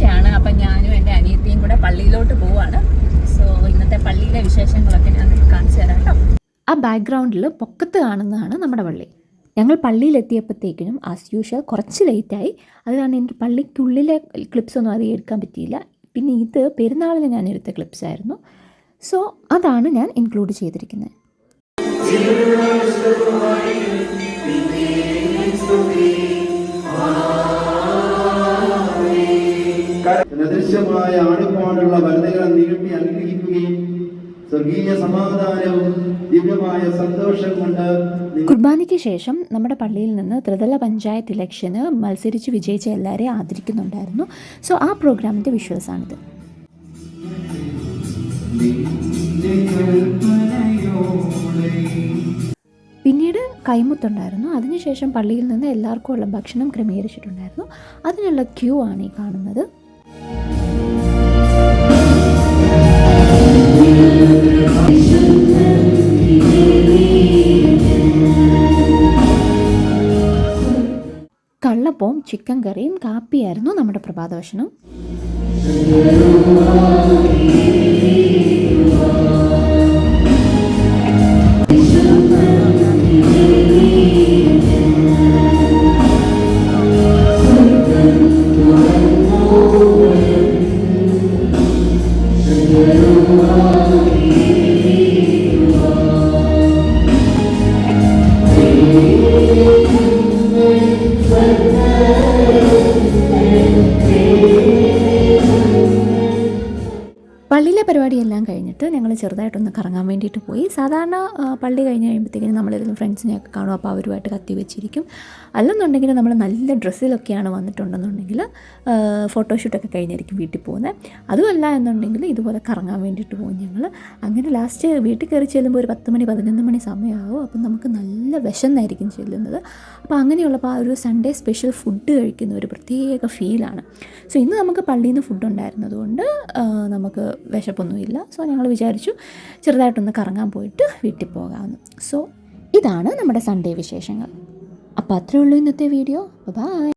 ഞായറാഴ്ചയാണ്. അപ്പം ഞാനും എൻ്റെ അനിയത്തിയും കൂടെ പള്ളിയിലോട്ട് പോവാണ്. സോ ഇന്നത്തെ പള്ളിയിലെ വിശേഷങ്ങളൊക്കെ ഞാൻ കാണിച്ചു തരാം കേട്ടോ. ആ ബാക്ക്ഗ്രൗണ്ടിൽ പൊക്കത്ത് കാണുന്നതാണ് നമ്മുടെ പള്ളി. ഞങ്ങൾ പള്ളിയിലെത്തിയപ്പോഴത്തേക്കിനും ആസ് യൂഷ്വൽ കുറച്ച് ലേറ്റായി. അത് കാരണം എൻ്റെ പള്ളിക്കുള്ളിലെ ക്ലിപ്സൊന്നും അധികം എടുക്കാൻ പറ്റിയില്ല. പിന്നെ ഇത് പെരുന്നാളിന് ഞാൻ എടുത്ത ക്ലിപ്സായിരുന്നു. സോ അതാണ് ഞാൻ ഇൻക്ലൂഡ് ചെയ്തിരിക്കുന്നത്. അദൃശ്യമായ ആണിപ്പാടുള്ള വലതുകളെ നീട്ടി അനുഗ്രഹിക്കുകയും സ്വർഗീയ സമാധാനവും ദിവ്യമായ സന്തോഷം കൊണ്ട്. കുർബാനയ്ക്ക് ശേഷം നമ്മുടെ പള്ളിയിൽ നിന്ന് ത്രിതല പഞ്ചായത്ത് ഇലക്ഷന് മത്സരിച്ച് വിജയിച്ച എല്ലാവരെയും ആദരിക്കുന്നുണ്ടായിരുന്നു. സോ ആ പ്രോഗ്രാമിൻ്റെ വിഷ്വൽസാണിത്. പിന്നീട് കൈമുത്തുണ്ടായിരുന്നു. അതിനുശേഷം പള്ളിയിൽ നിന്ന് എല്ലാവർക്കും ഉള്ള ഭക്ഷണം ക്രമീകരിച്ചിട്ടുണ്ടായിരുന്നു. അതിനുള്ള ക്യൂ ആണ് ഈ കാണുന്നത്. കള്ളപ്പവും ചിക്കൻ കറിയും കാപ്പിയായിരുന്നു നമ്മുടെ പ്രഭാത ഭക്ഷണം. പള്ളിയിലെ പരിപാടിയെല്ലാം കഴിഞ്ഞിട്ട് ഞങ്ങൾ ചെറുതായിട്ടൊന്ന് കറങ്ങാൻ വേണ്ടിയിട്ട് പോയി. സാധാരണ പള്ളി കഴിഞ്ഞ് കഴിയുമ്പോഴത്തേക്കും നമ്മളേതെങ്കിലും ഫ്രണ്ട്സിനെയൊക്കെ കാണും. അപ്പോൾ അവരുമായിട്ട് കത്തി വെച്ചിരിക്കും. അല്ലെന്നുണ്ടെങ്കിൽ നമ്മൾ നല്ല ഡ്രസ്സിലൊക്കെയാണ് വന്നിട്ടുണ്ടെന്നുണ്ടെങ്കിൽ ഫോട്ടോഷൂട്ടൊക്കെ കഴിഞ്ഞായിരിക്കും വീട്ടിൽ പോകുന്നത്. അതുമല്ല എന്നുണ്ടെങ്കിൽ ഇതുപോലെ കറങ്ങാൻ വേണ്ടിയിട്ട് പോകും ഞങ്ങൾ. അങ്ങനെ ലാസ്റ്റ് വീട്ടിൽ കയറി ചെല്ലുമ്പോൾ ഒരു 10 മണി 11 മണി സമയമാവും. അപ്പം നമുക്ക് നല്ല വിശന്നായിരിക്കും ചെല്ലുന്നത്. അപ്പോൾ അങ്ങനെയുള്ളപ്പോൾ ആ ഒരു സൺഡേ സ്പെഷ്യൽ ഫുഡ് കഴിക്കുന്ന ഒരു പ്രത്യേക ഫീലാണ്. സോ ഇന്ന് നമുക്ക് പള്ളിയിൽ നിന്ന് ഫുഡ് ഉണ്ടായിരുന്നതുകൊണ്ട് നമുക്ക് വിശപ്പൊന്നുമില്ല. സോ ഞങ്ങൾ വിചാരിച്ചു ചെറുതായിട്ടൊന്ന് കറങ്ങാൻ പോയിട്ട് വീട്ടിൽ പോകാമെന്ന്. സോ ഇതാണ് നമ്മുടെ സൺഡേ വിശേഷങ്ങൾ. അപ്പോൾ അത്രയേ ഉള്ളൂ ഇന്നത്തെ വീഡിയോ. ബൈ.